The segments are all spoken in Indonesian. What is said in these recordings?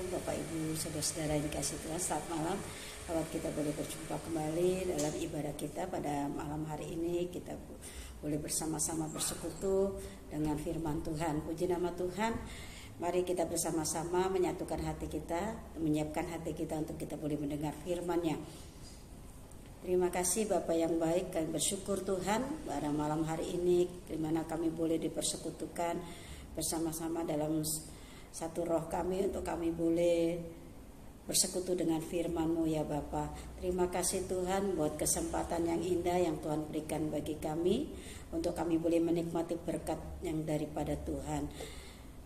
Bapak Ibu saudara-saudara yang dikasih Tuhan, selamat malam. Kalau kita boleh berjumpa kembali dalam ibadah kita pada malam hari ini, kita boleh bersama-sama bersekutu dengan firman Tuhan. Puji nama Tuhan. Mari kita bersama-sama menyatukan hati kita, menyiapkan hati kita untuk kita boleh mendengar firman-Nya. Terima kasih Bapak yang baik, kami bersyukur Tuhan pada malam hari ini di mana kami boleh dipersekutukan bersama-sama dalam satu roh kami untuk kami boleh bersekutu dengan firman-Mu ya Bapa. Terima kasih Tuhan buat kesempatan yang indah yang Tuhan berikan bagi kami untuk kami boleh menikmati berkat yang daripada Tuhan.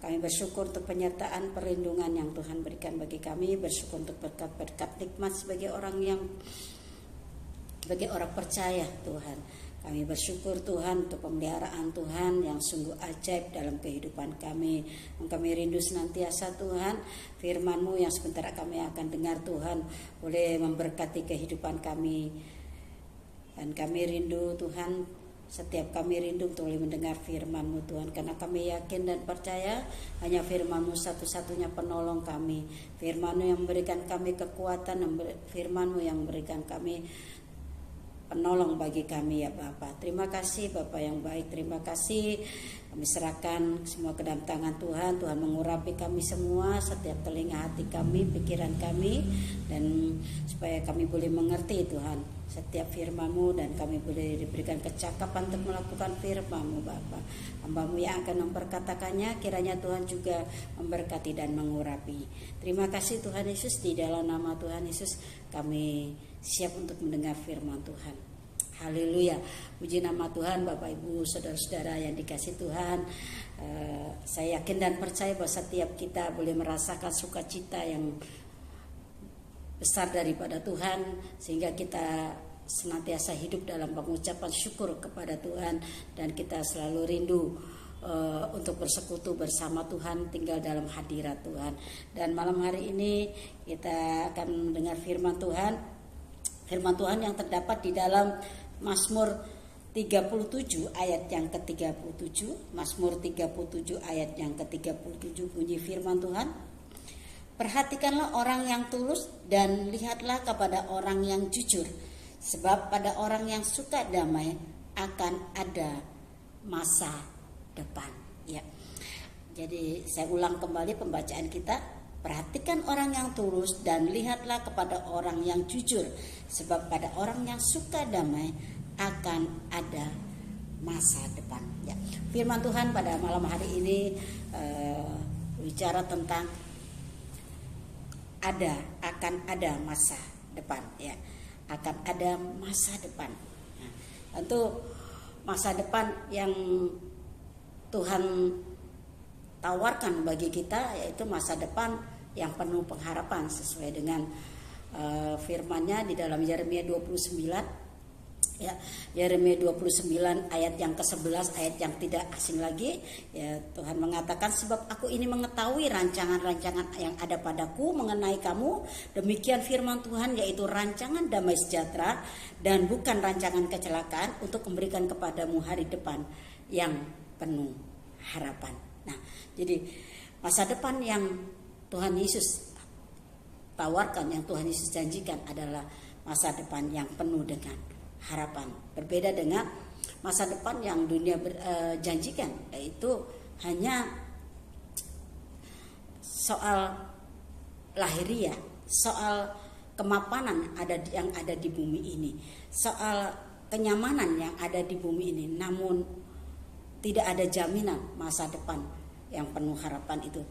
Kami bersyukur untuk penyertaan perlindungan yang Tuhan berikan bagi kami, bersyukur untuk berkat-berkat nikmat sebagai orang percaya Tuhan. Kami bersyukur Tuhan untuk pemeliharaan Tuhan yang sungguh ajaib dalam kehidupan kami. Kami rindu senantiasa Tuhan firman-Mu yang sebentar kami akan dengar Tuhan boleh memberkati kehidupan kami. Dan kami rindu Tuhan, setiap kami rindu untuk boleh mendengar firman-Mu Tuhan. Karena kami yakin dan percaya hanya firman-Mu satu-satunya penolong kami. Firman-Mu yang memberikan kami kekuatan, firman-Mu yang memberikan kami penolong bagi kami ya Bapak. Terima kasih Bapak yang baik, terima kasih. Kami serahkan semua ke dalam tangan Tuhan. Tuhan mengurapi kami semua, setiap telinga hati kami, pikiran kami, dan supaya kami boleh mengerti Tuhan setiap firman-Mu, dan kami boleh diberikan kecakapan untuk melakukan firman-Mu Bapak. Hamba-Mu yang akan memperkatakannya, kiranya Tuhan juga memberkati dan mengurapi. Terima kasih Tuhan Yesus, di dalam nama Tuhan Yesus kami siap untuk mendengar firman Tuhan. Haleluya. Puji nama Tuhan. Bapak Ibu saudara-saudara yang dikasih Tuhan, saya yakin dan percaya bahwa setiap kita boleh merasakan sukacita yang besar daripada Tuhan, sehingga kita senantiasa hidup dalam pengucapan syukur kepada Tuhan, dan kita selalu rindu untuk bersekutu bersama Tuhan, tinggal dalam hadirat Tuhan. Dan malam hari ini kita akan mendengar firman Tuhan. Firman Tuhan yang terdapat di dalam Mazmur 37 ayat yang ke-37. Mazmur 37 ayat yang ke-37 bunyi firman Tuhan. Perhatikanlah orang yang tulus dan lihatlah kepada orang yang jujur, sebab pada orang yang suka damai akan ada masa depan. Ya. Jadi saya ulang kembali pembacaan kita. Perhatikan orang yang tulus dan lihatlah kepada orang yang jujur, sebab pada orang yang suka damai akan ada masa depan. Ya. Firman Tuhan pada malam hari ini bicara tentang akan ada masa depan. Ya. Akan ada masa depan. Nah, tentu masa depan yang Tuhan tawarkan bagi kita yaitu masa depan yang penuh pengharapan sesuai dengan firman-Nya di dalam Yeremia 29 ya. Yeremia 29 ayat yang ke-11, ayat yang tidak asing lagi ya. Tuhan mengatakan, sebab aku ini mengetahui rancangan-rancangan yang ada padaku mengenai kamu, demikian firman Tuhan, yaitu rancangan damai sejahtera dan bukan rancangan kecelakaan, untuk memberikan kepadamu hari depan yang penuh harapan. Nah, jadi masa depan yang Tuhan Yesus tawarkan, yang Tuhan Yesus janjikan adalah masa depan yang penuh dengan harapan. Berbeda dengan masa depan yang dunia janjikan, yaitu hanya soal lahiriah, soal kemapanan yang ada di bumi ini, soal kenyamanan yang ada di bumi ini, namun tidak ada jaminan masa depan yang penuh harapan itu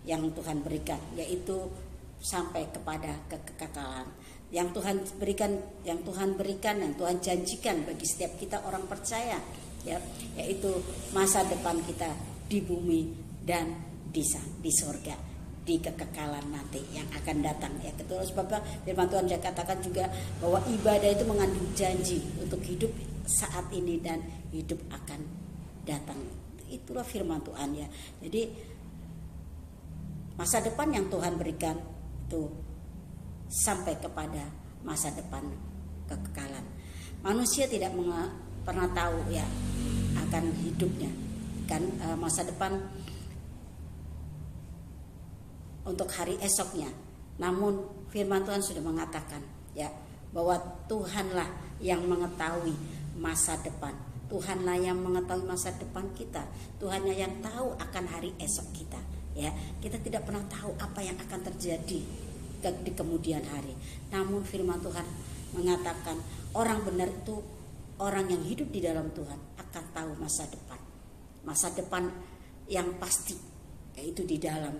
yang Tuhan berikan, yaitu sampai kepada kekekalan yang Tuhan berikan, yang Tuhan janjikan bagi setiap kita orang percaya, ya, yaitu masa depan kita di bumi dan di sorga, di kekekalan nanti yang akan datang. Ya, betul sebab firman Tuhan saya katakan juga bahwa ibadah itu mengandung janji untuk hidup saat ini dan hidup akan datang. Itulah firman Tuhan ya. Jadi masa depan yang Tuhan berikan itu sampai kepada masa depan kekekalan. Manusia tidak pernah tahu ya akan hidupnya, kan masa depan untuk hari esoknya. Namun firman Tuhan sudah mengatakan ya bahwa Tuhanlah yang mengetahui masa depan. Tuhanlah yang mengetahui masa depan kita. Tuhanlah yang tahu akan hari esok kita. Ya, kita tidak pernah tahu apa yang akan terjadi di kemudian hari. Namun firman Tuhan mengatakan orang benar itu orang yang hidup di dalam Tuhan akan tahu masa depan. Masa depan yang pasti yaitu di dalam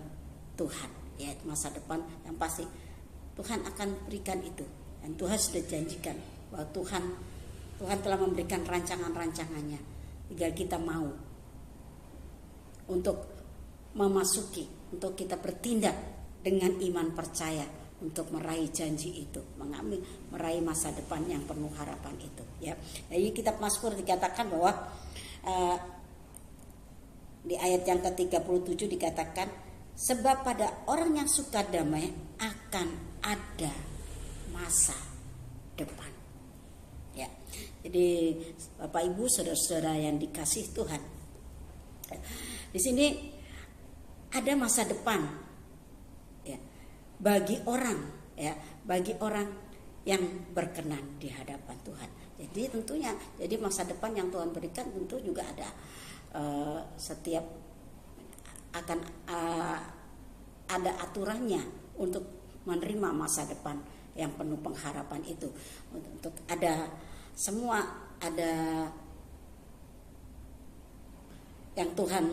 Tuhan. Ya, masa depan yang pasti Tuhan akan berikan itu. Dan Tuhan sudah janjikan bahwa Tuhan telah memberikan rancangan-rancangannya. Tinggal kita mau untuk memasuki, untuk kita bertindak dengan iman percaya untuk meraih janji itu, meraih masa depan yang penuh harapan itu. Ya, jadi kitab Mazmur dikatakan bahwa di ayat yang ke-37 dikatakan, sebab pada orang yang suka damai akan ada masa depan. Ya, jadi Bapak Ibu saudara-saudara yang dikasih Tuhan, di sini ada masa depan ya bagi orang yang berkenan di hadapan Tuhan. Jadi tentunya masa depan yang Tuhan berikan tentu juga ada setiap akan ada aturannya untuk menerima masa depan yang penuh pengharapan itu. Untuk ada yang Tuhan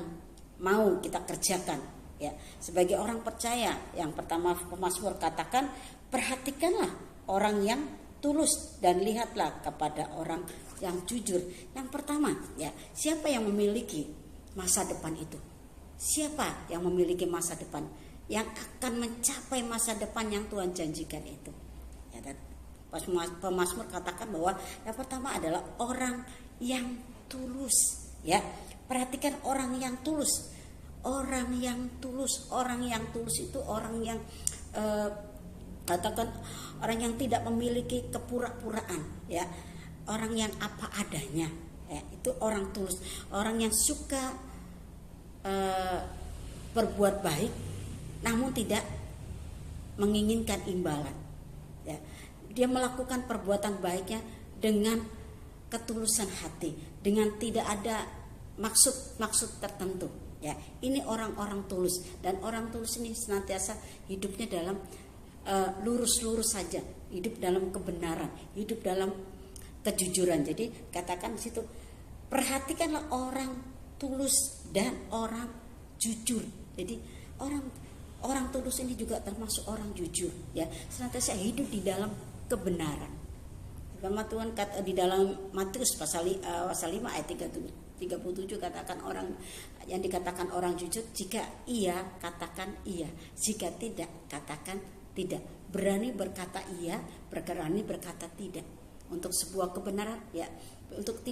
mau kita kerjakan ya. Sebagai orang percaya, yang pertama pemazmur katakan, perhatikanlah orang yang tulus dan lihatlah kepada orang yang jujur. Yang pertama ya, siapa yang memiliki masa depan itu? Siapa yang memiliki masa depan yang akan mencapai masa depan yang Tuhan janjikan itu? Ya, dan pemazmur katakan bahwa yang pertama adalah orang yang tulus ya. Perhatikan orang yang tulus. Orang yang tulus itu orang yang katakan orang yang tidak memiliki kepura-puraan ya. Orang yang apa adanya ya, itu orang tulus. Orang yang suka berbuat baik namun tidak menginginkan imbalan ya. Dia melakukan perbuatan baiknya dengan ketulusan hati, dengan tidak ada maksud tertentu ya. Ini orang-orang tulus, dan orang tulus ini senantiasa hidupnya dalam lurus-lurus saja, hidup dalam kebenaran, hidup dalam kejujuran. Jadi katakan di situ, perhatikanlah orang tulus dan orang jujur. Jadi orang tulus ini juga termasuk orang jujur ya, senantiasa hidup di dalam kebenaran. Firman Tuhan kata di dalam Matius pasal 5 ayat 37 katakan orang yang dikatakan orang jujur, jika iya katakan iya, jika tidak katakan tidak. Berani berkata iya, berani berkata tidak untuk sebuah kebenaran ya. Untuk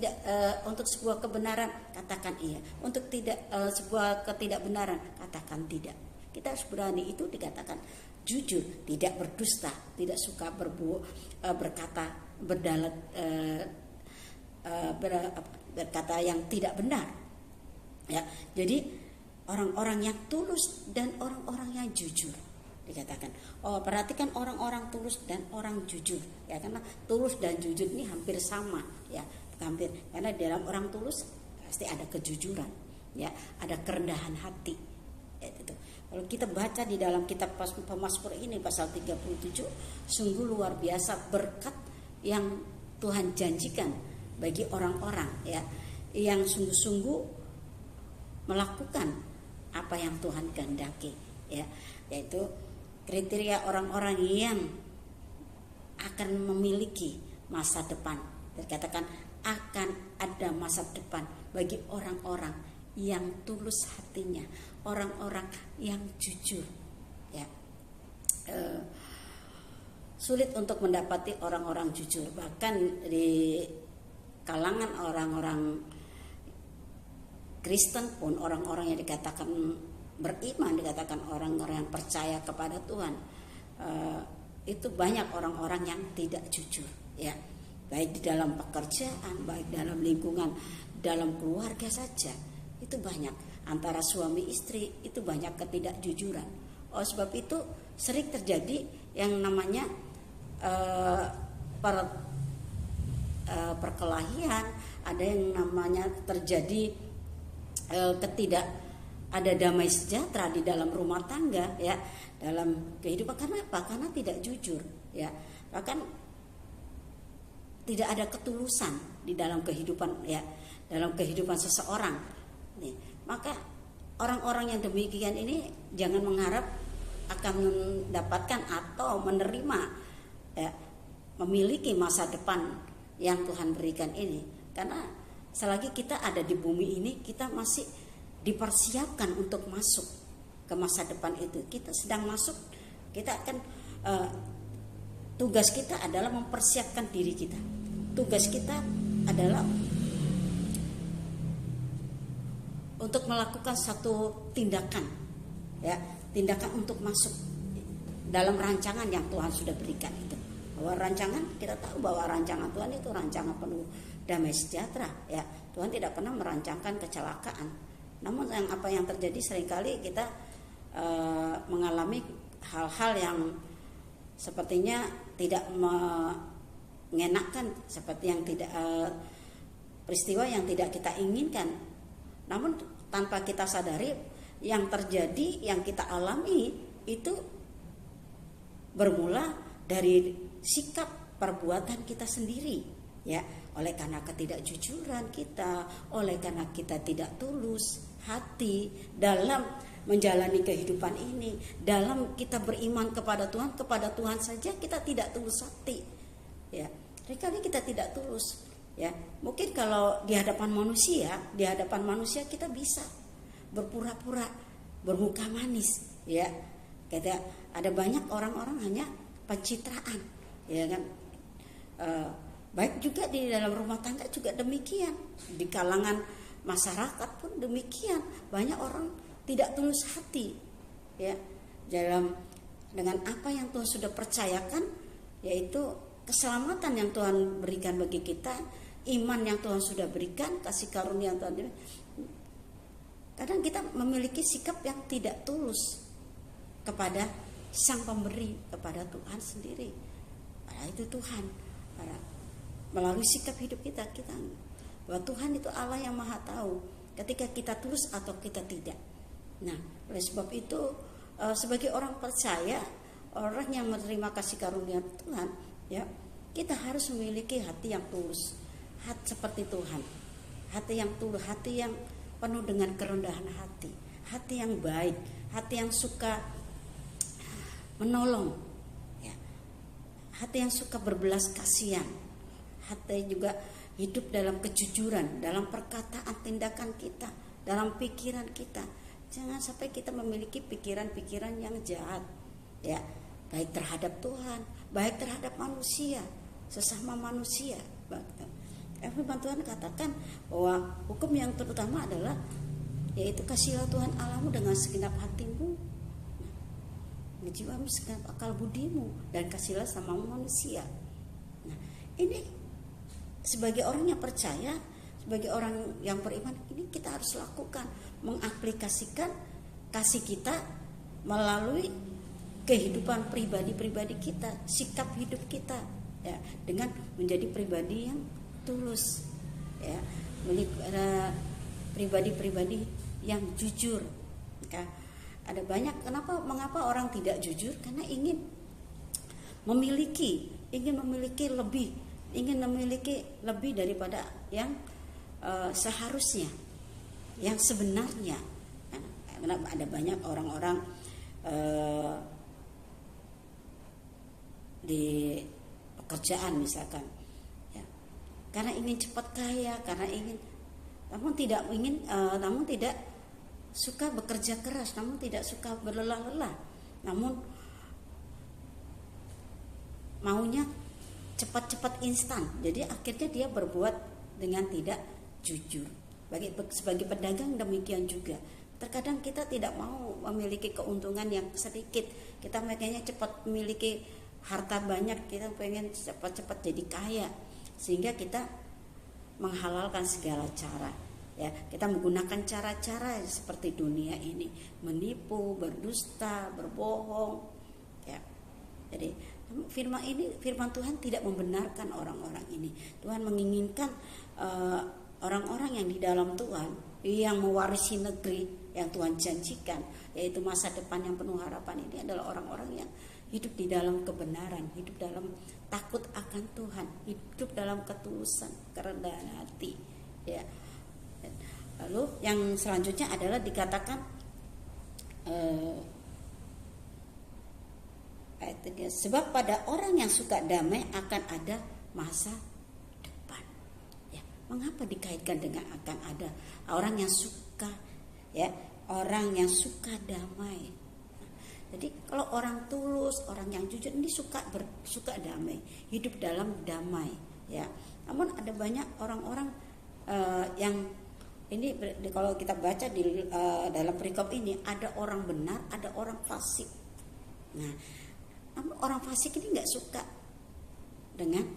sebuah kebenaran katakan iya, untuk sebuah ketidakbenaran katakan tidak. Kita harus berani, itu dikatakan jujur, tidak berdusta, tidak suka berkata berkata yang tidak benar ya. Jadi orang-orang yang tulus dan orang-orang yang jujur dikatakan. Perhatikan orang-orang tulus dan orang jujur ya, karena tulus dan jujur ini hampir sama ya, hampir, karena dalam orang tulus pasti ada kejujuran ya, ada kerendahan hati ya, itu. Kalau kita baca di dalam kitab Pemazmur ini pasal 37, sungguh luar biasa berkat yang Tuhan janjikan bagi orang-orang ya yang sungguh-sungguh melakukan apa yang Tuhan kehendaki ya, yaitu kriteria orang-orang yang akan memiliki masa depan. Dikatakan akan ada masa depan bagi orang-orang yang tulus hatinya, orang-orang yang jujur ya. Sulit untuk mendapati orang-orang jujur, bahkan di kalangan orang-orang Kristen pun, orang-orang yang dikatakan beriman, dikatakan orang-orang yang percaya kepada Tuhan, itu banyak orang-orang yang tidak jujur ya, baik di dalam pekerjaan, baik dalam lingkungan, dalam keluarga saja. Itu banyak, antara suami istri itu banyak ketidakjujuran. Sebab itu sering terjadi yang namanya perkelahian, ada yang namanya terjadi ketidak ada damai sejahtera di dalam rumah tangga, ya, dalam kehidupan. Karena apa? Karena tidak jujur, ya, bahkan tidak ada ketulusan di dalam kehidupan, ya, dalam kehidupan seseorang. Nih, maka orang-orang yang demikian ini jangan mengharap akan mendapatkan atau menerima, ya, memiliki masa depan yang Tuhan berikan ini. Karena selagi kita ada di bumi ini, kita masih dipersiapkan untuk masuk ke masa depan itu. Kita sedang masuk, kita akan tugas kita adalah mempersiapkan diri kita. Tugas kita adalah untuk melakukan satu tindakan, ya, tindakan untuk masuk dalam rancangan yang Tuhan sudah berikan itu. Bahwa rancangan, kita tahu bahwa rancangan Tuhan itu rancangan penuh damai sejahtera, ya. Tuhan tidak pernah merancangkan kecelakaan. Namun apa yang terjadi seringkali kita mengalami hal-hal yang sepertinya tidak mengenakan, seperti yang tidak peristiwa yang tidak kita inginkan. Namun tanpa kita sadari yang terjadi, yang kita alami itu bermula dari sikap perbuatan kita sendiri, ya. Oleh karena ketidakjujuran kita, oleh karena kita tidak tulus hati dalam menjalani kehidupan ini, dalam kita beriman kepada Tuhan saja kita tidak tulus hati, ya. Kali kita tidak tulus, ya. Mungkin kalau di hadapan manusia kita bisa berpura-pura bermuka manis, ya. Kita ada banyak orang-orang hanya pencitraan, ya kan. Baik juga di dalam rumah tangga juga demikian, di kalangan masyarakat pun demikian. Banyak orang tidak tulus hati, ya, dengan apa yang Tuhan sudah percayakan, yaitu keselamatan yang Tuhan berikan bagi kita, iman yang Tuhan sudah berikan, kasih karunia yang Tuhan berikan. Kadang kita memiliki sikap yang tidak tulus kepada Sang Pemberi, kepada Tuhan sendiri. Padahal itu Tuhan, melalui sikap hidup kita bahwa Tuhan itu Allah yang Maha Tahu ketika kita tulus atau kita tidak. Nah, oleh sebab itu sebagai orang percaya, orang yang menerima kasih karunia Tuhan, ya, kita harus memiliki hati yang tulus, hati seperti Tuhan, hati yang tulus, hati yang penuh dengan kerendahan hati yang baik, hati yang suka menolong, ya, hati yang suka berbelas kasihan, hati juga hidup dalam kejujuran, dalam perkataan, tindakan kita, dalam pikiran kita. Jangan sampai kita memiliki pikiran-pikiran yang jahat, ya, baik terhadap Tuhan, baik terhadap manusia, sesama manusia. Firman Tuhan katakan bahwa hukum yang terutama adalah yaitu kasihlah Tuhan Allahmu dengan segenap hatimu, jiwamu, segenap akal budimu, dan kasihlah sama manusia. Nah, ini sebagai orang yang percaya, sebagai orang yang beriman, ini kita harus lakukan, mengaplikasikan kasih kita melalui kehidupan pribadi kita, sikap hidup kita, ya, dengan menjadi pribadi yang tulus, ya, pribadi-pribadi yang jujur. Ya. Ada banyak, mengapa orang tidak jujur? Karena ingin memiliki lebih daripada yang seharusnya, yang sebenarnya. Karena ada banyak orang-orang di pekerjaan misalkan, ya, karena ingin cepat kaya, namun tidak suka bekerja keras, namun tidak suka berlelah-lelah, namun maunya cepat-cepat instan. Jadi akhirnya dia berbuat dengan tidak jujur. Sebagai pedagang demikian juga. Terkadang kita tidak mau memiliki keuntungan yang sedikit. Kita pengennya cepat memiliki harta banyak, kita pengen cepat-cepat jadi kaya, sehingga kita menghalalkan segala cara, ya. Kita menggunakan cara-cara seperti dunia ini, menipu, berdusta, berbohong, ya. Jadi firman Tuhan tidak membenarkan orang-orang ini. Tuhan menginginkan orang-orang yang di dalam Tuhan, yang mewarisi negeri yang Tuhan janjikan, yaitu masa depan yang penuh harapan, ini adalah orang-orang yang hidup di dalam kebenaran, hidup dalam takut akan Tuhan, hidup dalam ketulusan, kerendahan hati, ya. Lalu yang selanjutnya adalah dikatakan ayat 3, sebab pada orang yang suka damai akan ada masa depan. Ya, mengapa dikaitkan dengan akan ada orang yang suka, ya, orang yang suka damai? Jadi kalau orang tulus, orang yang jujur ini suka damai, hidup dalam damai, ya. Namun ada banyak orang-orang yang ini kalau kita baca di dalam perikop ini, ada orang benar, ada orang fasik. Nah, namun orang fasik ini nggak suka dengan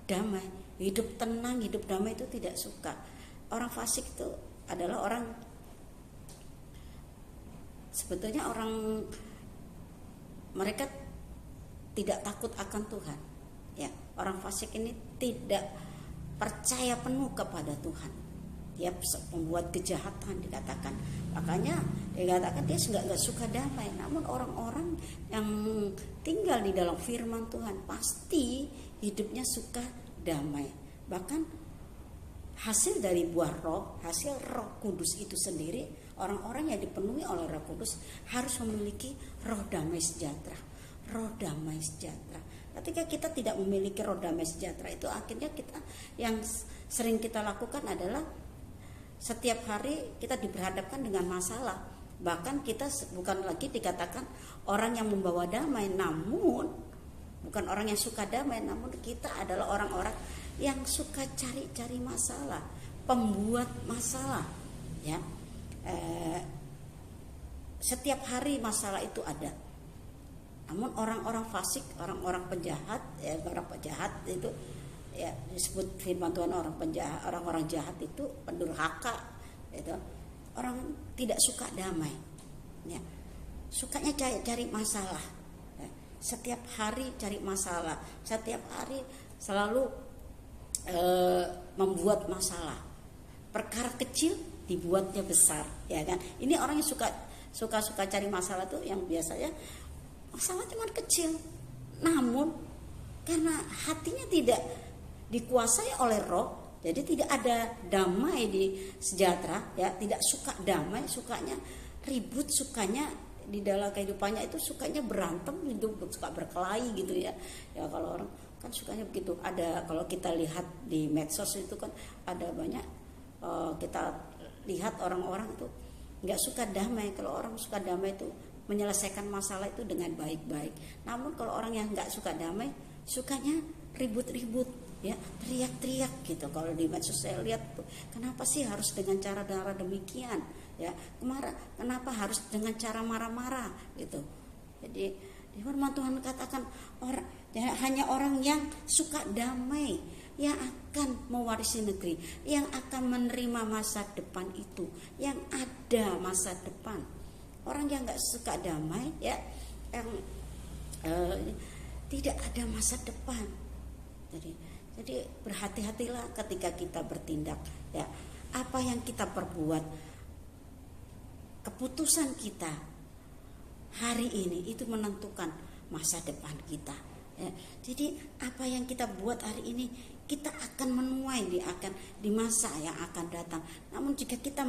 damai, hidup tenang, hidup damai itu tidak suka. Orang fasik itu adalah orang, sebetulnya orang, mereka tidak takut akan Tuhan, ya. Orang fasik ini tidak percaya penuh kepada Tuhan, dia membuat kejahatan dikatakan. Makanya dikatakan dia nggak suka damai. Namun orang-orang yang tinggal di dalam firman Tuhan pasti hidupnya suka damai. Bahkan hasil dari buah roh, hasil Roh Kudus itu sendiri, orang-orang yang dipenuhi oleh Roh Kudus harus memiliki roh damai sejahtera. Roh damai sejahtera. Ketika kita tidak memiliki roh damai sejahtera, itu akhirnya kita, yang sering kita lakukan adalah setiap hari kita diperhadapkan dengan masalah. Bahkan kita bukan lagi dikatakan orang yang membawa damai, namun bukan orang yang suka damai, namun kita adalah orang-orang yang suka cari-cari masalah, pembuat masalah, ya. Setiap hari masalah itu ada. Namun orang-orang fasik, orang-orang penjahat, ya, orang penjahat itu, ya, disebut firman Tuhan orang penjahat, orang-orang jahat itu pendurhaka, itu orang tidak suka damai, ya. Sukanya cari masalah, ya. Setiap hari cari masalah, setiap hari selalu membuat masalah. Perkara kecil dibuatnya besar, ya kan? Ini orang yang suka cari masalah tuh yang biasanya masalah cuma kecil, namun karena hatinya tidak dikuasai oleh roh, jadi tidak ada damai di sejahtera, ya. Tidak suka damai, sukanya ribut, sukanya di dalam kehidupannya itu sukanya berantem, hidup suka berkelahi gitu, ya. Ya kalau orang kan sukanya begitu. Ada, kalau kita lihat di medsos itu kan ada banyak, kita lihat orang-orang itu nggak suka damai. Kalau orang suka damai itu menyelesaikan masalah itu dengan baik-baik. Namun kalau orang yang nggak suka damai, sukanya ribut-ribut, ya, teriak-teriak gitu. Kalau di medsos saya lihat tuh, kenapa sih harus dengan cara demikian, ya? Kenapa harus dengan cara marah-marah gitu? Jadi di firman Tuhan katakan hanya orang yang suka damai yang akan mewarisi negeri, yang akan menerima masa depan itu, yang ada masa depan. Orang yang nggak suka damai, ya, yang tidak ada masa depan. Jadi berhati-hatilah ketika kita bertindak, ya. Apa yang kita perbuat, keputusan kita hari ini itu menentukan masa depan kita, ya. Jadi apa yang kita buat hari ini, kita akan menuai di masa yang akan datang. Namun jika kita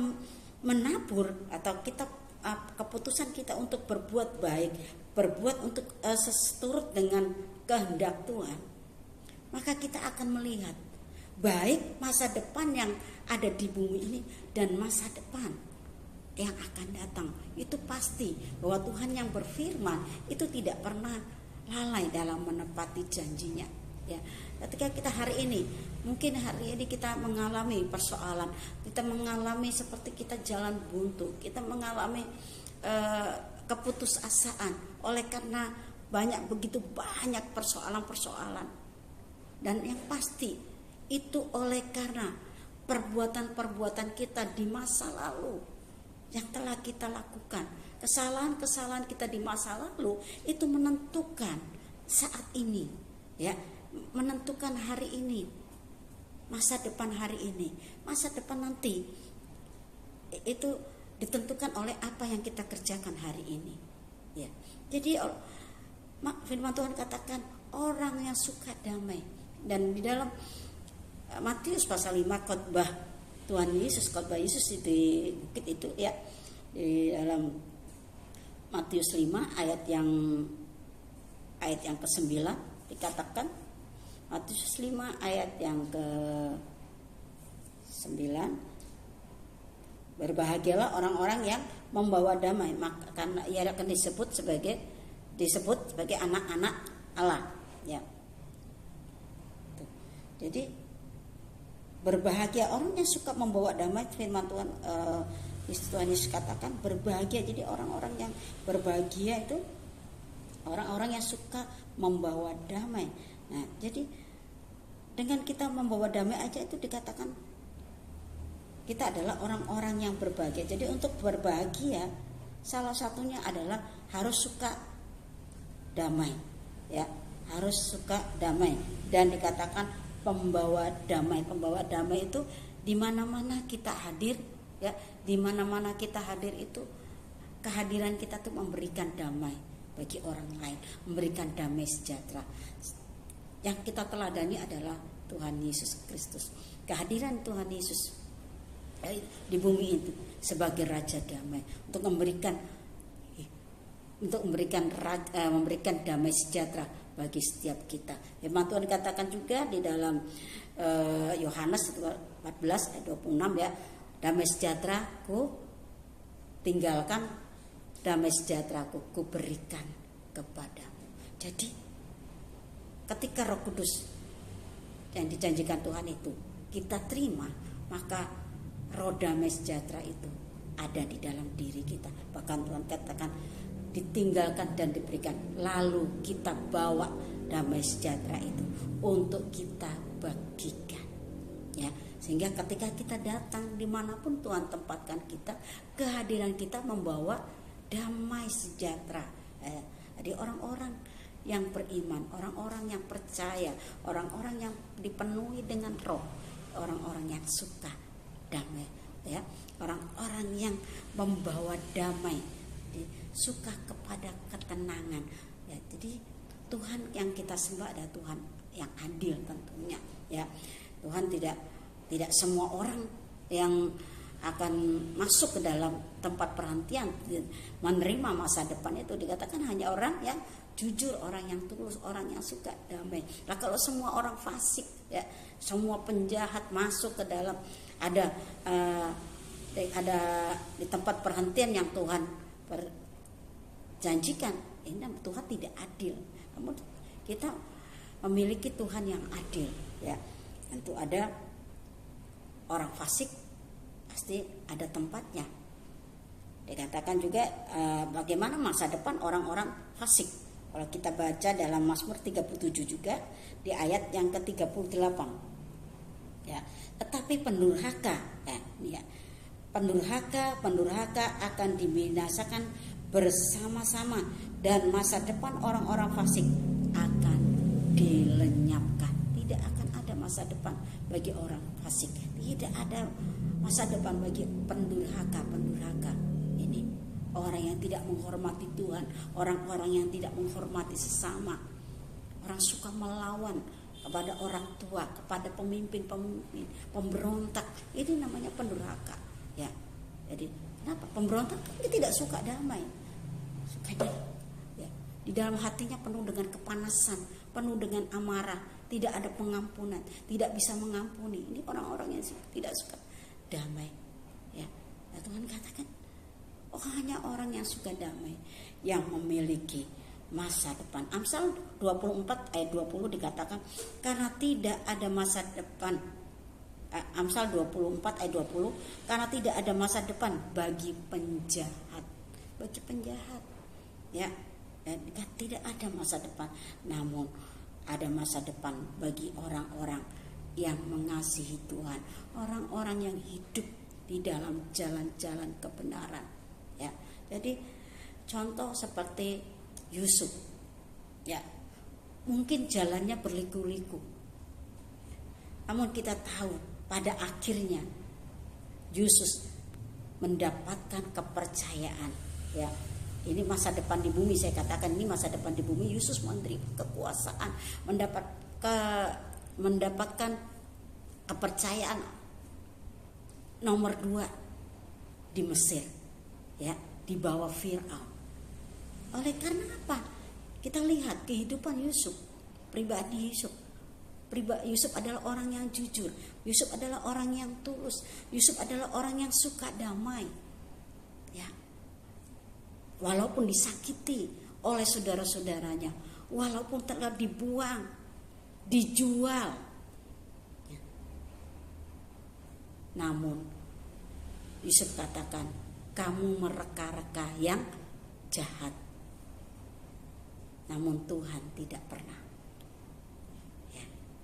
menabur atau kita keputusan kita untuk berbuat baik, berbuat untuk seturut dengan kehendak Tuhan, maka kita akan melihat baik masa depan yang ada di bumi ini dan masa depan yang akan datang. Itu pasti bahwa Tuhan yang berfirman itu tidak pernah lalai dalam menepati janjinya, ya. Ketika kita hari ini, mungkin hari ini kita mengalami persoalan, kita mengalami seperti kita jalan buntu, kita mengalami keputusasaan oleh karena begitu banyak persoalan-persoalan. Dan yang pasti itu oleh karena perbuatan-perbuatan kita di masa lalu yang telah kita lakukan. Kesalahan-kesalahan kita di masa lalu itu menentukan saat ini, ya, menentukan hari ini, masa depan hari ini, masa depan nanti. Itu ditentukan oleh apa yang kita kerjakan hari ini, ya. Jadi firman Tuhan katakan orang yang suka damai. Dan di dalam Matius pasal 5 khotbah Tuhan Yesus, khotbah Yesus di bukit itu, ya, di dalam Matius 5 ayat yang ke-9 dikatakan, Matius 5 ayat yang ke-9, berbahagialah orang-orang yang membawa damai, maka karena ia akan disebut sebagai anak-anak Allah, ya. Jadi berbahagia orang yang suka membawa damai. Firman Tuhan Yesus katakan berbahagia. Jadi orang-orang yang berbahagia itu orang-orang yang suka membawa damai. Nah, jadi dengan kita membawa damai aja itu dikatakan kita adalah orang-orang yang berbahagia. Jadi untuk berbahagia salah satunya adalah harus suka damai, ya, harus suka damai. Dan dikatakan pembawa damai. Pembawa damai itu di mana-mana kita hadir, ya, di mana-mana kita hadir itu kehadiran kita tuh memberikan damai bagi orang lain, memberikan damai sejahtera. Yang kita teladani adalah Tuhan Yesus Kristus. Kehadiran Tuhan Yesus di bumi itu sebagai Raja Damai untuk memberikan damai sejahtera bagi setiap kita. Firman Tuhan katakan juga di dalam Yohanes 14 ayat 26, ya, damai sejahtera ku tinggalkan, damai sejahtera ku berikan kepadamu. Jadi ketika Roh Kudus yang dijanjikan Tuhan itu kita terima, maka roh damai sejahtera itu ada di dalam diri kita. Bahkan Tuhan katakan ditinggalkan dan diberikan, lalu kita bawa damai sejahtera itu untuk kita bagikan, ya. Sehingga ketika kita datang dimanapun Tuhan tempatkan kita, kehadiran kita membawa damai sejahtera. Jadi orang-orang yang beriman, orang-orang yang percaya, orang-orang yang dipenuhi dengan roh, orang-orang yang suka damai, ya, orang-orang yang membawa damai, suka kepada ketenangan, ya. Jadi Tuhan yang kita sembah adalah Tuhan yang adil tentunya, ya. Tuhan tidak semua orang yang akan masuk ke dalam tempat perhentian menerima masa depan itu. Dikatakan hanya orang yang jujur, orang yang tulus, orang yang suka damai. Nah, kalau semua orang fasik, ya, semua penjahat masuk ke dalam ada di tempat perhentian yang Tuhan janjikan, ini Tuhan tidak adil. Namun kita memiliki Tuhan yang adil, ya. Tentu ada orang fasik, pasti ada tempatnya. Dikatakan juga bagaimana masa depan orang-orang fasik. Kalau kita baca dalam Mazmur 37 juga di ayat yang ke-38, ya. Tetapi pendurhaka, ya, pendurhaka akan dibinasakan bersama-sama, dan masa depan orang-orang fasik akan dilenyapkan. Tidak akan ada masa depan bagi orang fasik. Tidak ada masa depan bagi pendurhaka. Ini orang yang tidak menghormati Tuhan, orang-orang yang tidak menghormati sesama, orang suka melawan kepada orang tua, kepada pemimpin, pemberontak. Itu namanya pendurhaka, ya. Jadi kenapa? Pemberontak dia tidak suka damai, sukanya, ya, di dalam hatinya penuh dengan kepanasan, penuh dengan amarah, tidak ada pengampunan, tidak bisa mengampuni. Ini orang-orang yang tidak suka damai, ya. Nah, Tuhan katakan hanya orang yang suka damai yang memiliki masa depan. Amsal 24 ayat 20 dikatakan karena tidak ada masa depan. Amsal 24 ayat 20, karena tidak ada masa depan bagi penjahat. Bagi penjahat, ya. Dan tidak ada masa depan, namun ada masa depan bagi orang-orang yang mengasihi Tuhan, orang-orang yang hidup di dalam jalan-jalan kebenaran. Ya, jadi contoh seperti Yusuf, ya, mungkin jalannya berliku-liku, namun kita tahu pada akhirnya Yusuf mendapatkan kepercayaan. Ya, ini masa depan di bumi, saya katakan ini masa depan di bumi. Yusuf menerima kekuasaan, mendapatkan kepercayaan nomor 2 di Mesir, ya, di bawah Firaun. Oleh karena apa? Kita lihat kehidupan Yusuf, pribadi Yusuf. Yusuf adalah orang yang jujur, Yusuf adalah orang yang tulus, Yusuf adalah orang yang suka damai. Ya. Walaupun disakiti oleh saudara-saudaranya, walaupun telah dibuang, dijual, ya. Namun Yusuf katakan, kamu mereka-reka yang jahat, namun Tuhan tidak pernah.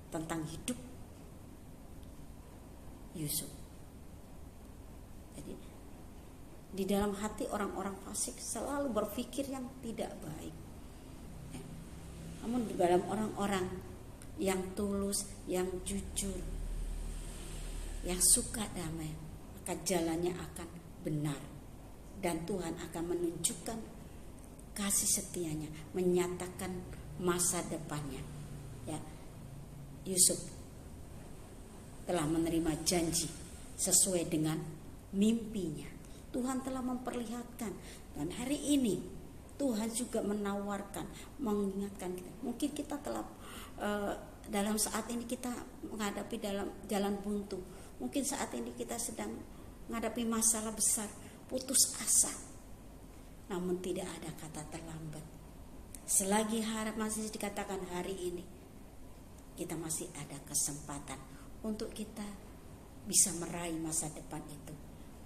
Tentang hidup Yusuf. Jadi di dalam hati orang-orang fasik selalu berpikir yang tidak baik. Namun di dalam orang-orang yang tulus, yang jujur, yang suka damai, maka jalannya akan benar dan Tuhan akan menunjukkan kasih setianya, menyatakan masa depannya. Ya. Yusuf telah menerima janji sesuai dengan mimpinya. Tuhan telah memperlihatkan, dan hari ini Tuhan juga menawarkan, mengingatkan kita. Mungkin kita telah dalam saat ini kita menghadapi dalam jalan buntu. Mungkin saat ini kita sedang menghadapi masalah besar, putus asa. Namun tidak ada kata terlambat. Selagi hari masih dikatakan hari ini, kita masih ada kesempatan untuk kita bisa meraih masa depan itu.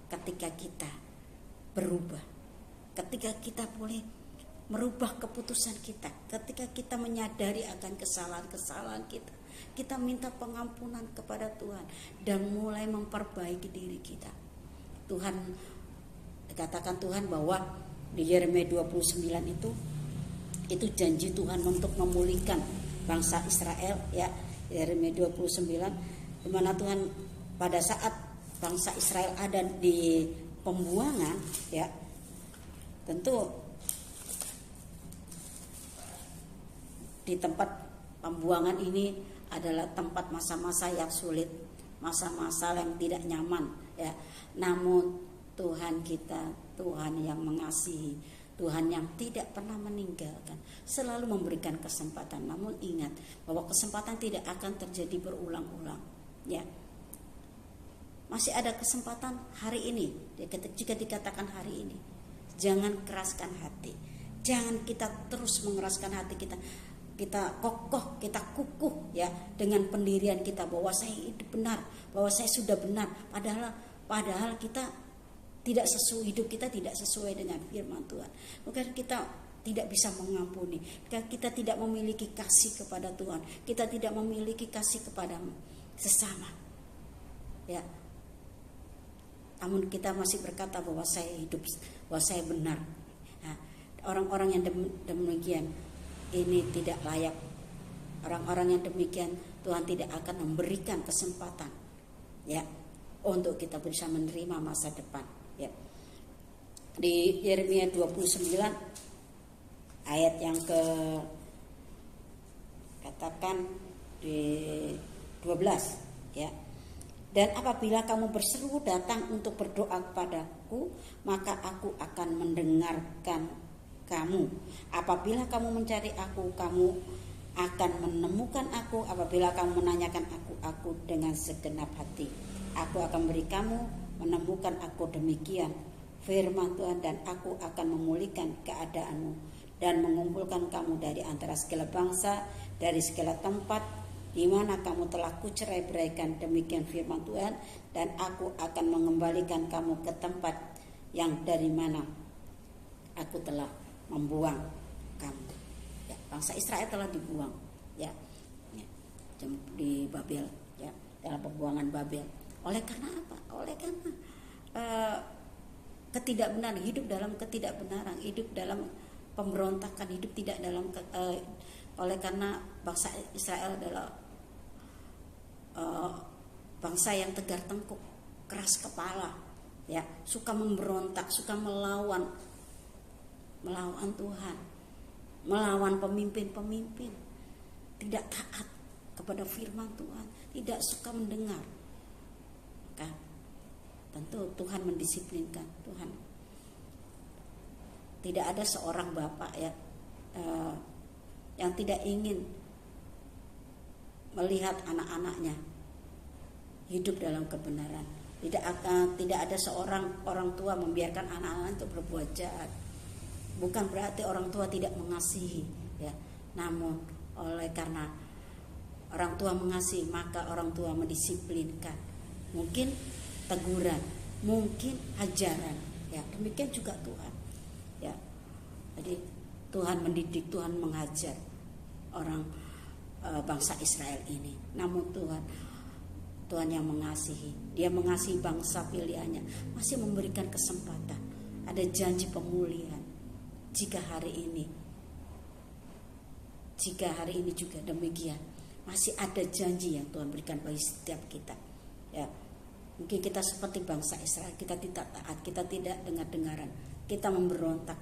Ketika kita berubah, ketika kita boleh merubah keputusan kita, ketika kita menyadari akan kesalahan-kesalahan kita, kita minta pengampunan kepada Tuhan dan mulai memperbaiki diri kita. Tuhan, dikatakan Tuhan bahwa di Yeremia 29 itu janji Tuhan untuk memulihkan bangsa Israel, ya, Yeremia 29, di mana Tuhan pada saat bangsa Israel ada di pembuangan, ya, tentu di tempat pembuangan ini adalah tempat masa-masa yang sulit, masa-masa yang tidak nyaman, ya. Namun Tuhan kita, Tuhan yang mengasihi, Tuhan yang tidak pernah meninggalkan, selalu memberikan kesempatan. Namun ingat bahwa kesempatan tidak akan terjadi berulang-ulang. Ya, masih ada kesempatan hari ini. Jika dikatakan hari ini, jangan keraskan hati. Jangan kita terus mengeraskan hati kita. Kita kokoh, kita kukuh, ya, dengan pendirian kita bahwa saya hidup benar, bahwa saya sudah benar. Padahal kita tidak sesuai, hidup kita tidak sesuai dengan firman Tuhan. Bukan kita tidak bisa mengampuni, kita tidak memiliki kasih kepada Tuhan, kita tidak memiliki kasih kepada sesama, ya. Namun kita masih berkata bahwa saya hidup, bahwa saya benar. Nah, orang-orang yang demikian ini tidak layak. Orang-orang yang demikian Tuhan tidak akan memberikan kesempatan, ya, untuk kita bisa menerima masa depan. Ya. Di Yeremia 29 ayat yang ke katakan di 12, ya. Dan apabila kamu berseru datang untuk berdoa kepadaku, maka aku akan mendengarkan kamu. Apabila kamu mencari aku, kamu akan menemukan aku. Apabila kamu menanyakan aku dengan segenap hati, aku akan beri kamu menemukan aku. Demikian firman Tuhan, dan aku akan memulihkan keadaanmu dan mengumpulkan kamu dari antara segala bangsa, dari segala tempat di mana kamu telah kucerai-beraikan. Demikian firman Tuhan, dan aku akan mengembalikan kamu ke tempat yang dari mana aku telah membuang kamu. Ya, bangsa Israel telah dibuang, ya, di Babel, ya, dalam pembuangan Babel. Oleh karena apa? Oleh karena ketidakbenaran, hidup dalam ketidakbenaran, hidup dalam pemberontakan, hidup tidak dalam oleh karena bangsa Israel adalah bangsa yang tegar tengkuk, keras kepala, ya, suka memberontak, suka melawan Tuhan, melawan pemimpin-pemimpin, tidak taat kepada firman Tuhan, tidak suka mendengar. Maka tentu Tuhan mendisiplinkan. Tuhan tidak ada seorang bapak ya yang tidak ingin melihat anak-anaknya hidup dalam kebenaran. Tidak ada seorang orang tua membiarkan anak-anak itu berbuat jahat. Bukan berarti orang tua tidak mengasihi, ya. Namun oleh karena orang tua mengasihi, maka orang tua mendisiplinkan. Mungkin teguran, mungkin ajaran, ya. Demikian juga Tuhan, ya. Jadi Tuhan mendidik, Tuhan mengajar orang bangsa Israel ini. Namun Tuhan yang mengasihi, Dia mengasihi bangsa pilihannya, masih memberikan kesempatan. Ada janji pemulihan. Jika hari ini juga demikian, masih ada janji yang Tuhan berikan bagi setiap kita, ya. Mungkin kita seperti bangsa Israel, kita tidak taat, kita tidak dengar-dengaran, kita memberontak,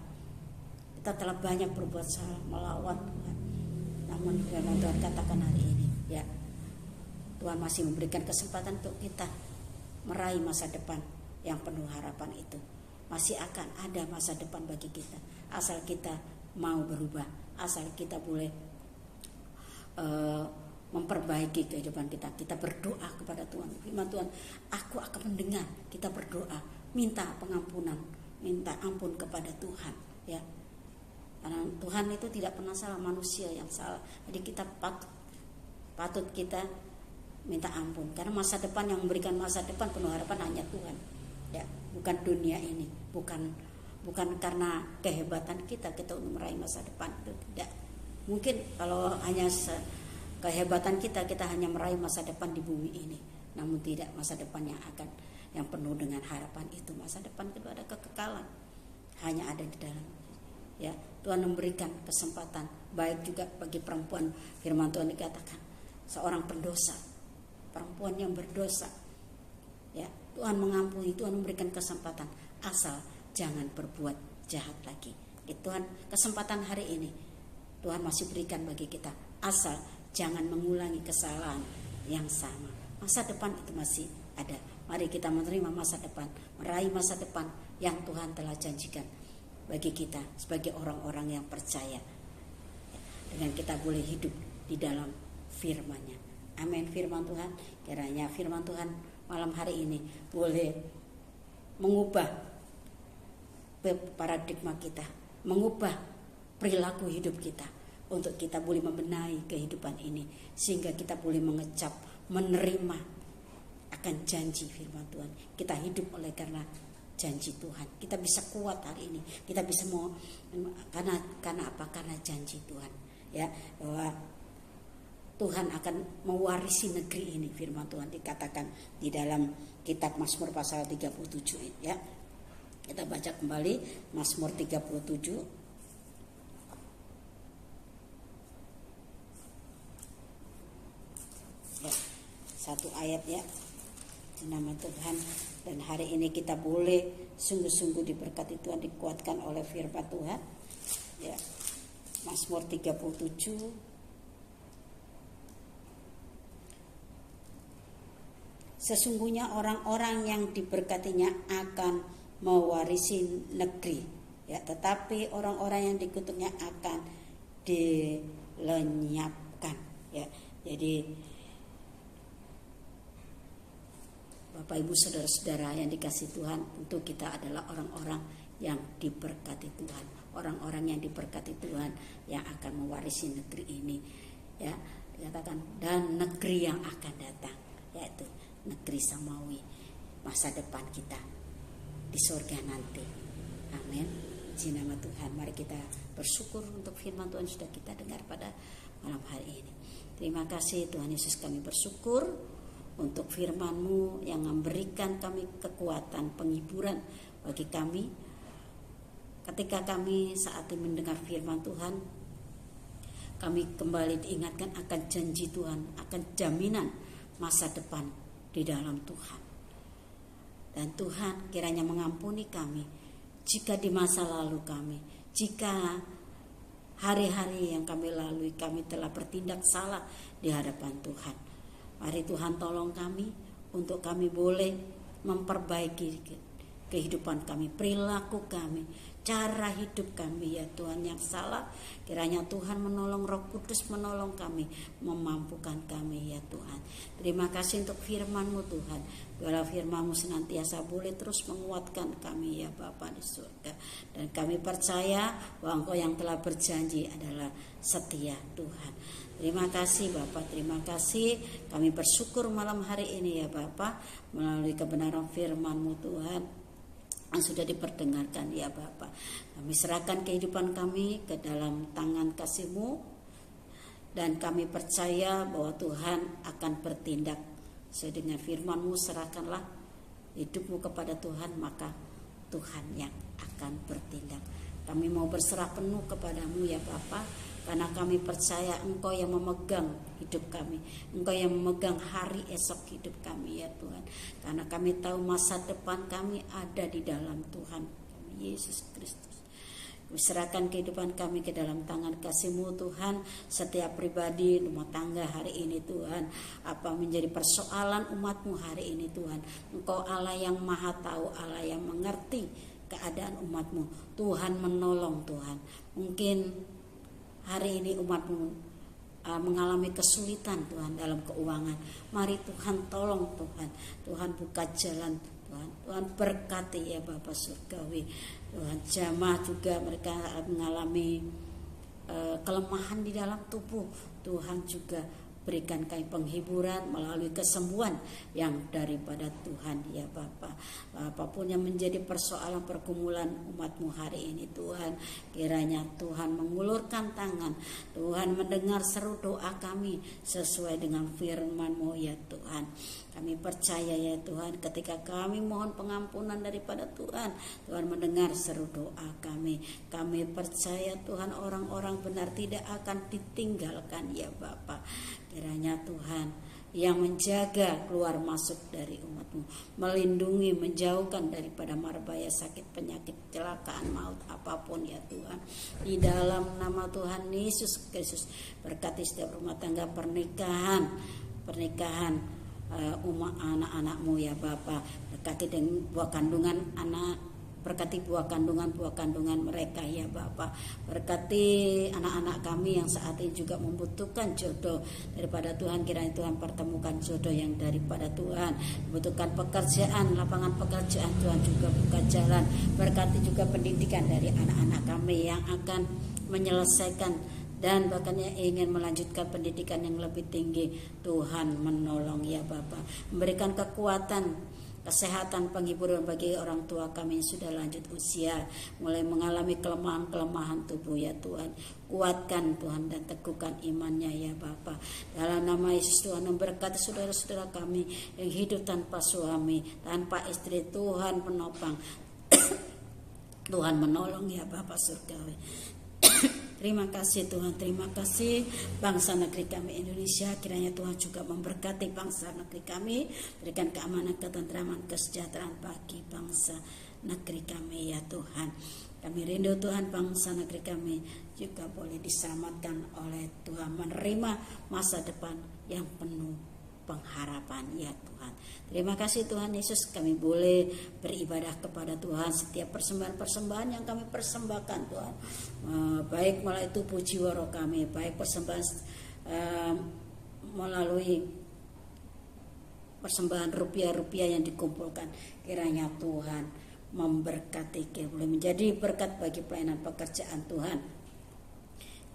kita telah banyak berbuat salah melawan Tuhan. Namun firman Tuhan katakan hari ini, ya, Tuhan masih memberikan kesempatan untuk kita meraih masa depan yang penuh harapan itu. Masih akan ada masa depan bagi kita, asal kita mau berubah, asal kita boleh memperbaiki kehidupan kita. Kita berdoa kepada Tuhan. Firman Tuhan, aku akan mendengar. Kita berdoa, minta pengampunan, minta ampun kepada Tuhan, ya. Karena Tuhan itu tidak pernah salah, manusia yang salah. Jadi kita patut kita minta ampun. Karena masa depan yang memberikan masa depan penuh harapan hanya Tuhan, ya. Bukan dunia ini, bukan karena kehebatan kita untuk meraih masa depan, itu tidak. Mungkin kalau hanya kehebatan kita hanya meraih masa depan di bumi ini, namun tidak masa depan yang penuh dengan harapan itu. Masa depan itu ada kekekalan, hanya ada di dalam, ya. Tuhan memberikan kesempatan, baik juga bagi perempuan. Firman Tuhan dikatakan seorang pendosa, perempuan yang berdosa, ya, Tuhan mengampuni, Tuhan memberikan kesempatan, asal jangan berbuat jahat lagi. Tuhan kesempatan hari ini Tuhan masih berikan bagi kita, asal jangan mengulangi kesalahan yang sama. Masa depan itu masih ada. Mari kita menerima masa depan, meraih masa depan yang Tuhan telah janjikan bagi kita sebagai orang-orang yang percaya, dengan kita boleh hidup di dalam firman-Nya. Amin. Firman Tuhan, kiranya firman Tuhan malam hari ini boleh mengubah paradigma kita, mengubah perilaku hidup kita, untuk kita boleh membenahi kehidupan ini, sehingga kita boleh mengecap, menerima akan janji firman Tuhan. Kita hidup oleh karena janji Tuhan. Kita bisa kuat hari ini. Kita bisa karena apa? Karena janji Tuhan, ya, bahwa Tuhan akan mewarisi negeri ini. Firman Tuhan dikatakan di dalam kitab Mazmur pasal 37, ya. Kita baca kembali Mazmur 37. Ya, satu ayat, ya. Nama Tuhan. Dan hari ini kita boleh sungguh-sungguh diberkati Tuhan, dikuatkan oleh firman Tuhan, ya. Mazmur 37. Sesungguhnya orang-orang yang diberkatinya akan mewarisi negeri, ya, tetapi orang-orang yang dikutuknya akan dilenyapkan, ya. Jadi Bapak Ibu saudara-saudara yang dikasihi Tuhan, tentu kita adalah orang-orang yang diberkati Tuhan, orang-orang yang diberkati Tuhan yang akan mewarisi negeri ini, ya. Dikatakan dan negeri yang akan datang, yaitu negeri samawi, masa depan kita di surga nanti. Amin. Puji nama Tuhan. Mari kita bersyukur untuk firman Tuhan sudah kita dengar pada malam hari ini. Terima kasih Tuhan Yesus, kami bersyukur untuk firman-Mu yang memberikan kami kekuatan, penghiburan bagi kami. Ketika kami saat ini mendengar firman Tuhan, kami kembali diingatkan akan janji Tuhan, akan jaminan masa depan di dalam Tuhan. Dan Tuhan kiranya mengampuni kami jika di masa lalu kami, jika hari-hari yang kami lalui kami telah bertindak salah di hadapan Tuhan. Mari Tuhan tolong kami untuk kami boleh memperbaiki kehidupan kami, perilaku kami, cara hidup kami ya Tuhan yang salah. Kiranya Tuhan menolong, Roh Kudus menolong kami, memampukan kami ya Tuhan. Terima kasih untuk firman-Mu Tuhan. Biarlah firman-Mu senantiasa boleh terus menguatkan kami ya Bapa di surga. Dan kami percaya bahwa Engkau yang telah berjanji adalah setia Tuhan. Terima kasih Bapak, terima kasih. Kami bersyukur malam hari ini ya Bapak, melalui kebenaran firman-Mu Tuhan yang sudah diperdengarkan ya Bapak. Kami serahkan kehidupan kami ke dalam tangan kasih-Mu, dan kami percaya bahwa Tuhan akan bertindak sesuai dengan firman-Mu. Serahkanlah hidupmu kepada Tuhan, maka Tuhan yang akan bertindak. Kami mau berserah penuh kepadamu ya Bapa, karena kami percaya Engkau yang memegang hidup kami, Engkau yang memegang hari esok hidup kami ya Tuhan. Karena kami tahu masa depan kami ada di dalam Tuhan kami Yesus Kristus. Serahkan kehidupan kami ke dalam tangan kasih-Mu Tuhan. Setiap pribadi rumah tangga hari ini Tuhan, apa menjadi persoalan umat-Mu hari ini Tuhan, Engkau Allah yang maha tahu, Allah yang mengerti keadaan umat-Mu. Tuhan menolong Tuhan. Mungkin hari ini umat-Mu mengalami kesulitan Tuhan dalam keuangan. Mari Tuhan tolong Tuhan. Tuhan buka jalan Tuhan. Tuhan berkati ya Bapa Surgawi. Tuhan jamaah juga mereka mengalami kelemahan di dalam tubuh. Tuhan juga berikan kami penghiburan melalui kesembuhan yang daripada Tuhan ya Bapa. Apapun yang menjadi persoalan pergumulan umat-Mu hari ini Tuhan, kiranya Tuhan mengulurkan tangan, Tuhan mendengar seru doa kami sesuai dengan firman-Mu ya Tuhan. Kami percaya ya Tuhan, ketika kami mohon pengampunan daripada Tuhan, Tuhan mendengar seru doa kami. Kami percaya Tuhan, orang-orang benar tidak akan ditinggalkan ya Bapa. Kiranya Tuhan yang menjaga keluar masuk dari umat-Mu, melindungi, menjauhkan daripada marbaya, sakit, penyakit, kecelakaan, maut, apapun ya Tuhan. Di dalam nama Tuhan Yesus Kristus, berkati setiap rumah tangga, pernikahan umat anak-anak-Mu ya Bapa. Berkati dengan buah kandungan anak, berkati buah kandungan mereka ya Bapa. Berkati anak-anak kami yang saat ini juga membutuhkan jodoh daripada Tuhan. Kiranya Tuhan pertemukan jodoh yang daripada Tuhan. Membutuhkan pekerjaan, lapangan pekerjaan, Tuhan juga buka jalan. Berkati juga pendidikan dari anak-anak kami yang akan menyelesaikan dan bahkan yang ingin melanjutkan pendidikan yang lebih tinggi. Tuhan menolong ya Bapa. Memberikan kekuatan, kesehatan, penghiburan bagi orang tua kami yang sudah lanjut usia, mulai mengalami kelemahan-kelemahan tubuh ya Tuhan. Kuatkan Tuhan dan teguhkan imannya ya Bapa. Dalam nama Yesus Tuhan memberkati saudara-saudara kami yang hidup tanpa suami, tanpa istri. Tuhan menopang Tuhan menolong ya Bapa Surgawi. Terima kasih Tuhan, terima kasih bangsa negeri kami Indonesia. Kiranya Tuhan juga memberkati bangsa negeri kami, berikan keamanan, ketentraman, kesejahteraan bagi bangsa negeri kami ya Tuhan. Kami rindu Tuhan bangsa negeri kami juga boleh diselamatkan oleh Tuhan, menerima masa depan yang penuh pengharapan ya Tuhan. Terima kasih Tuhan Yesus, kami boleh beribadah kepada Tuhan. Setiap persembahan-persembahan yang kami persembahkan Tuhan, baik melalui tubuh jiwa roh kami, baik persembahan melalui persembahan rupiah-rupiah yang dikumpulkan, kiranya Tuhan memberkati, boleh menjadi berkat bagi pelayanan pekerjaan Tuhan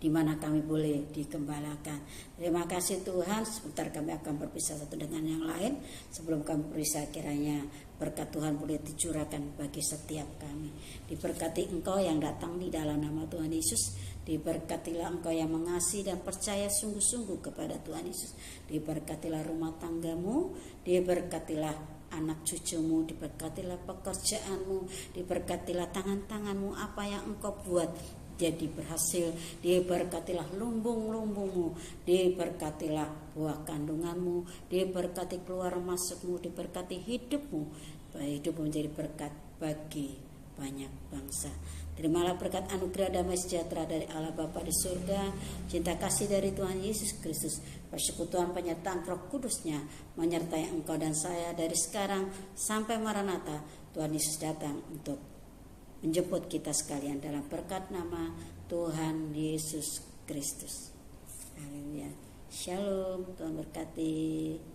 di mana kami boleh digembalakan. Terima kasih Tuhan, sebentar kami akan berpisah satu dengan yang lain. Sebelum kami berpisah, kiranya berkat Tuhan boleh dicurahkan bagi setiap kami. Diberkati engkau yang datang di dalam nama Tuhan Yesus. Diberkatilah engkau yang mengasihi dan percaya sungguh-sungguh kepada Tuhan Yesus. Diberkatilah rumah tanggamu, diberkatilah anak cucumu, diberkatilah pekerjaanmu, diberkatilah tangan-tanganmu, apa yang engkau buat jadi berhasil, diberkatilah lumbung-lumbungmu, diberkatilah buah kandunganmu, diberkati keluar masukmu, diberkati hidupmu, hidupmu menjadi berkat bagi banyak bangsa. Terimalah berkat anugerah damai sejahtera dari Allah Bapa di surga, cinta kasih dari Tuhan Yesus Kristus, persekutuan penyertaan Roh Kudus-Nya menyertai engkau dan saya dari sekarang sampai Maranatha. Tuhan Yesus datang untuk menjemput kita sekalian dalam berkat nama Tuhan Yesus Kristus. Haleluya. Shalom, Tuhan berkati.